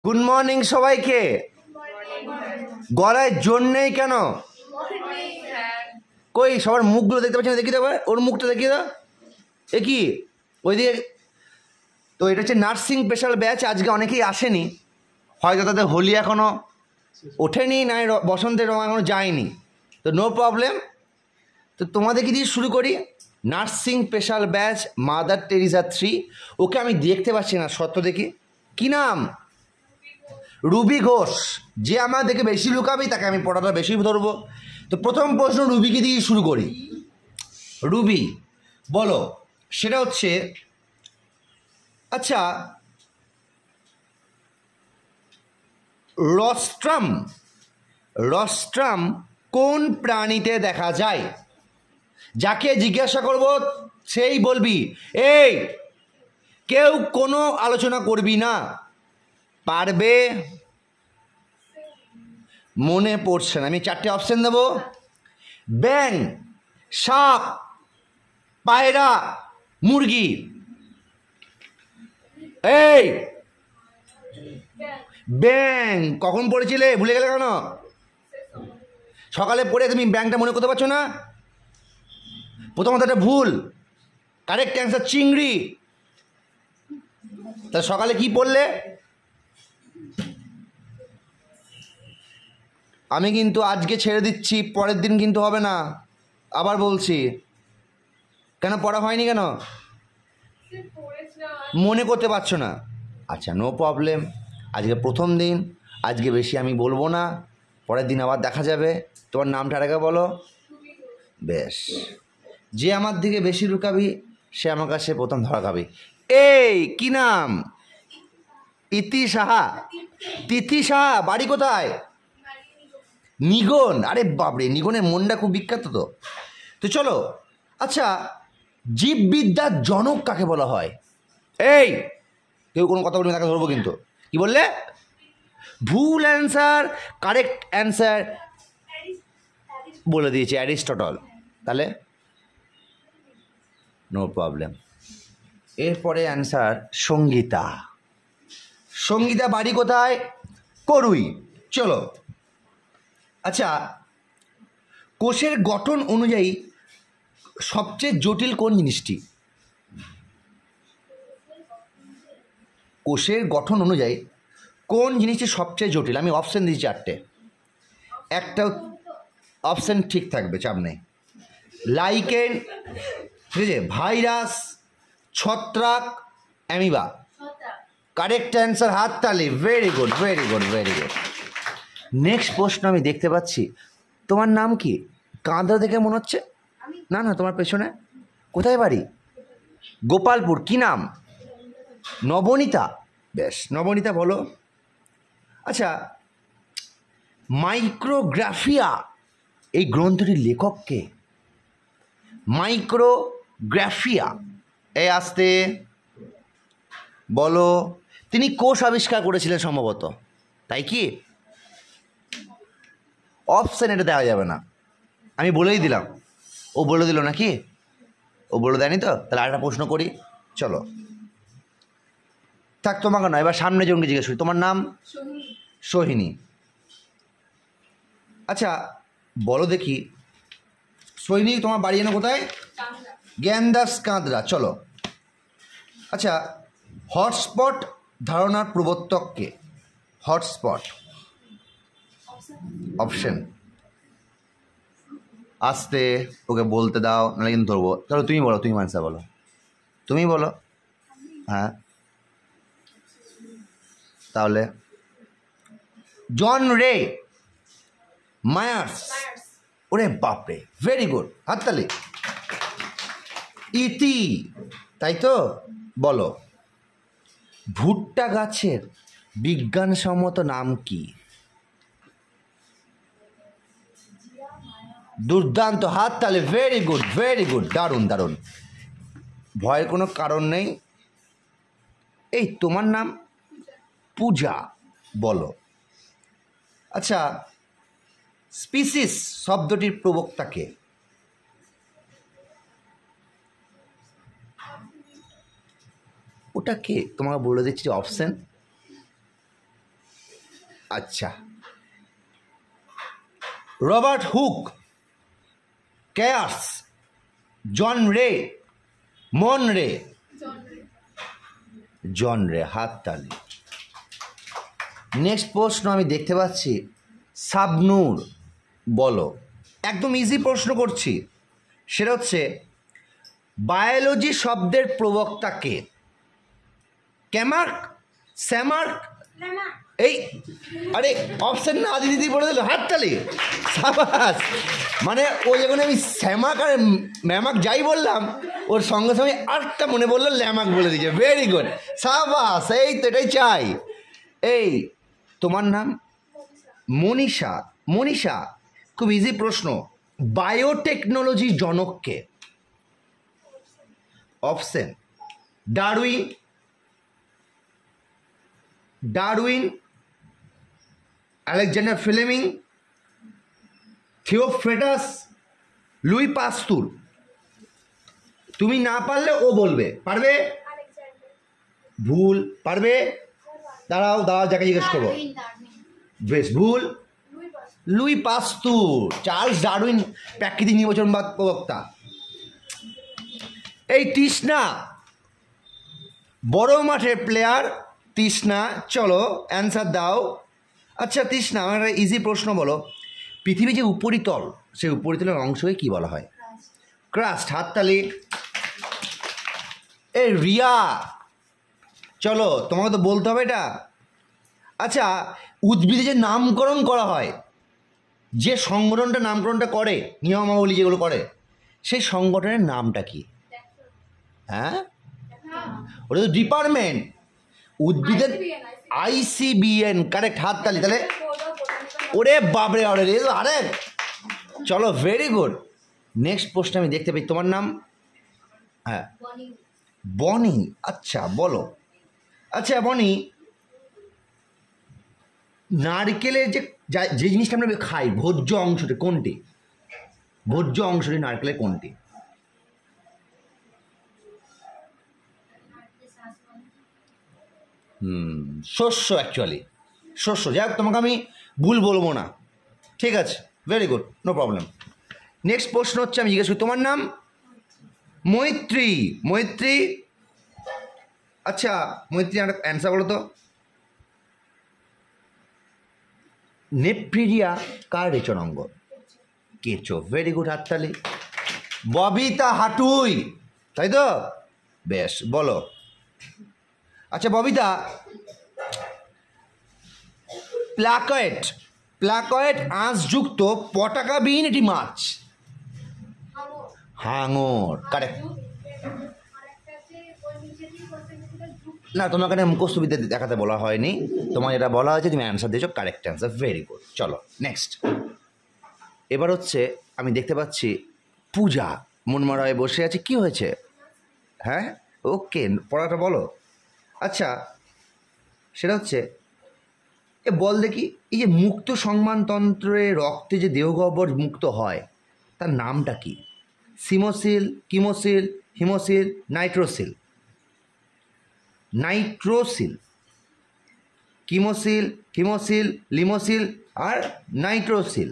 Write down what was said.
Good morning সবাইকে। গলায় জোর নেই কেন? কই সবার মুখগুলো দেখতে পাচ্ছি না, দেখিয়ে দেবো, ওর মুখটা দেখিয়ে দাও। এ কি ওইদিকে? তো এটা হচ্ছে নার্সিং স্পেশাল ব্যাচ। আজকে অনেকেই আসেনি, হয়তো তাদের হোলি এখনও ওঠেনি, না বসন্তের রঙ এখনও যায়নি, তো নো প্রবলেম। তো তোমাদেরকে দিয়ে শুরু করি। Nursing special batch mother Teresa 3। ওকে আমি দেখতে পাচ্ছি না, সত্য দেখি। কি নাম? রুবি ঘোষ। যে আমার দেখে বেশি লুকাবি তাকে আমি পড়াটা বেশি ধরবো। তো প্রথম প্রশ্ন রুবিকে দিয়ে শুরু করি। রুবি বলো, সেটা হচ্ছে, আচ্ছা রস্ট্রাম কোন প্রাণীতে দেখা যায়? যাকে জিজ্ঞাসা করব সেই বলবি। এই কেউ কোনো আলোচনা করবি না, পারবে? মনে পড়ছে না, আমি 4টে অপশন দেব। ব্যাং, সাপ, পায়রা, মুরগি। এই ব্যাং কখন পড়েছিলে? ভুলে গেলে কেন? সকালে পড়ে তুমি ব্যাংটা মনে করতে পারছো না? প্রথমত একটা ভুল। কারেক্ট অ্যান্সার চিংড়ি। তা সকালে কি পড়লে? আমি কিন্তু আজকে ছেড়ে দিচ্ছি, পরের দিন কিন্তু হবে না, আবার বলছি। কেন পড়া হয়নি কেন? মনে করতে পারছো না? আচ্ছা নো প্রবলেম, আজকে প্রথম দিন, আজকে বেশি আমি বলবো না, পরের দিন আবার দেখা যাবে। তোমার নামটা আগে বলো। বেশ, যে আমার দিকে বেশি লুকাবি সে আমার কাছে প্রথম ধরা খাবি। এই কি নাম? ইতি সাহা। তিথি সাহা, বাড়ি কোথায়? নিগন। আরে বাপরে, নিগনের মনটা খুব বিখ্যাত। তো তো চলো, আচ্ছা জীববিদ্যার জনক কাকে বলা হয়? এই কেউ কোনো কথা বলবে তাকে ধরবো কিন্তু। কি বললে? ভুল অ্যান্সার। কারেক্ট অ্যান্সার বলে দিয়েছে অ্যারিস্টটল। তাহলে নো প্রবলেম। এরপরে অ্যান্সার সঙ্গীতা। সঙ্গীতা বাড়ি কোথায়? করুই। চলো, আচ্ছা কোষের গঠন অনুযায়ী সবচেয়ে জটিল কোন জিনিসটি? কোষের গঠন অনুযায়ী কোন জিনিসটি সবচেয়ে জটিল? আমি অপশান দিয়েছি 4টে, একটা অপশান ঠিক থাকবে, চাপ নেই। লাইকেন, ঠিক আছে, ভাইরাস, ছত্রাক, অ্যামিবা। কারেক্ট অ্যান্সার, হাততালি। Very good, very good, very good. Next প্রশ্ন আমি দেখতে পাচ্ছি। তোমার নাম কি? কাঁদা দেখে মনে হচ্ছে। না না, তোমার পেছনে। কোথায় বাড়ি? গোপালপুর। কি নাম? নবনীতা। বেশ, নবনীতা বলো। আচ্ছা মাইক্রোগ্রাফিয়া এই গ্রন্থটির লেখক কে? মাইক্রোগ্রাফিয়া, এই আসতে বলো। তিনি কোষ আবিষ্কার করেছিলেন সম্ভবত, তাই কি? অপশান এটা দেওয়া যাবে না, আমি বলেই দিলাম। ও বলে দিল নাকি? ও বলে দেয়নি তো? তাহলে আরেকটা প্রশ্ন করি, চলো। থাক, তোমাকে নয়, এবার সামনে জনকে জিজ্ঞেস করি। তোমার নাম? সোহিনী। আচ্ছা বলো দেখি, সোহিনী তোমার বাড়ি যেন কোথায়? জ্ঞানদাস কাঁদরা। চলো, আচ্ছা হটস্পট ধারণার প্রবর্তক কে? হটস্পট অপশন আসতে, ওকে বলতে দাও, নাহলে কিন্তু ধরবো। চলো তুমি বলো, তুমি আনসার বলো, তুমি বলো। হ্যাঁ তাহলে জন রে মায়ার্স। ওরে বাপরে, ভেরি গুড, হাততালি। ইতি, তাই তো? বলো, ভুট্টা গাছের বিজ্ঞানসম্মত নাম কি? দুর্দান্ত, হাততালি। ভেরি গুড, ভেরি গুড, দারুণ দারুণ, ভয়ের কোনো কারণ নেই। এই তোমার নাম? পূজা। বলো, আচ্ছা স্পিসিস শব্দটির প্রবক্তা কে? ওটা কে? তোমাকে বলে দিচ্ছি অপশন। আচ্ছা, রবার্ট হুক, ক্যাস, জন রে, মন রে, জন রে, হাততালি। নেক্সট প্রশ্ন আমি দেখতে পাচ্ছি শাবনূর, বলো। একদম ইজি প্রশ্ন করছি, সেটা হচ্ছে বায়োলজি শব্দের প্রবক্তা কে? ক্যামার্ক, স্যামার্ক, এই আরে অপশন না দিদি বলে দিল, হাততালি, সাবাস। মানে ও যখন আমি স্যামাক আর ম্যামাক যাই বললাম, ওর সঙ্গে সঙ্গে আরেকটা মনে বললো ল্যামাক বলে দিয়েছে। ভেরি গুড, সাবাস, এই তো এটাই চাই। এই তোমার নাম? মনীষা। মনীষা, খুব ইজি প্রশ্ন, বায়োটেকনোলজি জনককে? Option Darwin, Alexander Fleming, Theophrastus, Louis Pasteur. তুমি না পারলে ও বলবে, পারবে? ভুল। পারবে? দাঁড়াও, যাকে জিজ্ঞেস করবো। বেশ, ভুল। লুই পাস্তুর, চার্লস ডারউইন প্রাকৃতিক নির্বাচনবাদ প্রবক্তা। এই তৃষ্ণা, বড় মাঠের প্লেয়ার তৃষ্ণা, চলো অ্যান্সার দাও। আচ্ছা তৃষ্ণা, আমার একটা ইজি প্রশ্ন বলো, পৃথিবী যে উপরিতল, সেই উপরিতলের অংশকে কি বলা হয়? ক্রাস্ট, হাততালি। এই রিয়া, চলো তোমাকে তো বলতে হবে এটা। আচ্ছা, উদ্ভিদে যে নামকরণ করা হয়, যে নামকরণটা করে, নিয়মাবলী যেগুলো করে, সেই সংগঠনের নামটা কি? হ্যাঁ, ওটা তো ডিপার্টমেন্ট। উদ্ভিদের ICBN, কারেক্ট, হাততালি। তাহলে ওরে বাবরে, আরে চলো, ভেরি গুড। নেক্সট প্রশ্ন আমি দেখতে পাই, তোমার নাম? হ্যাঁ, বনি। আচ্ছা বলো। আচ্ছা বনি, নারকেলের যে জিনিসটা আমরা খাই, ভোজ্য অংশটি কোনটি? ভোজ্য অংশটি নারকেলের কোনটি? শস্য, অ্যাকচুয়ালি শস্য। যাই হোক, তোমাকে আমি ভুল বলবো না, ঠিক আছে, very good, no problem. Next প্রশ্ন হচ্ছে, আমি জিজ্ঞেস করি, তোমার নাম? মৈত্রী। মৈত্রী, আচ্ছা মৈত্রী, একটা অ্যান্সার বলো তো। নেফ্রিডিয়া কার রেচনাঙ্গ? কেঁচো, ভেরি গুড, হাততালি। ববিতা হাটুই, তাই তো? বেশ, বলো। আচ্ছা ববিতা, প্লাকয়েড আঁশযুক্ত পটাকাবিহীন এটি মাছ? হাঙর, কারেক্ট। না, তোমাকে এখানে মুখস্থ বিদ্যা দেখাতে বলা হয়নি, তোমার যেটা বলা হয়েছে তুমি অ্যান্সার দিয়েছো, কারেক্ট অ্যান্সার, ভেরি গুড। চলো নেক্সট। এবার হচ্ছে, আমি দেখতে পাচ্ছি পূজা মনমরা হয়ে বসে আছে, কি হয়েছে? হ্যাঁ, ওকে, পড়াটা বলো। আচ্ছা, সেটা হচ্ছে, বল দেখি, এই যে মুক্ত সংবানতন্ত্রে রক্তে যে দেহগহ্বর মুক্ত হয়, তার নামটা কি? সিমোসিল, কিমোসিল, হিমোসিল, নাইট্রোসিল? কিমোসিল, হিমোসিল, লিমোসিল আর নাইট্রোসিল।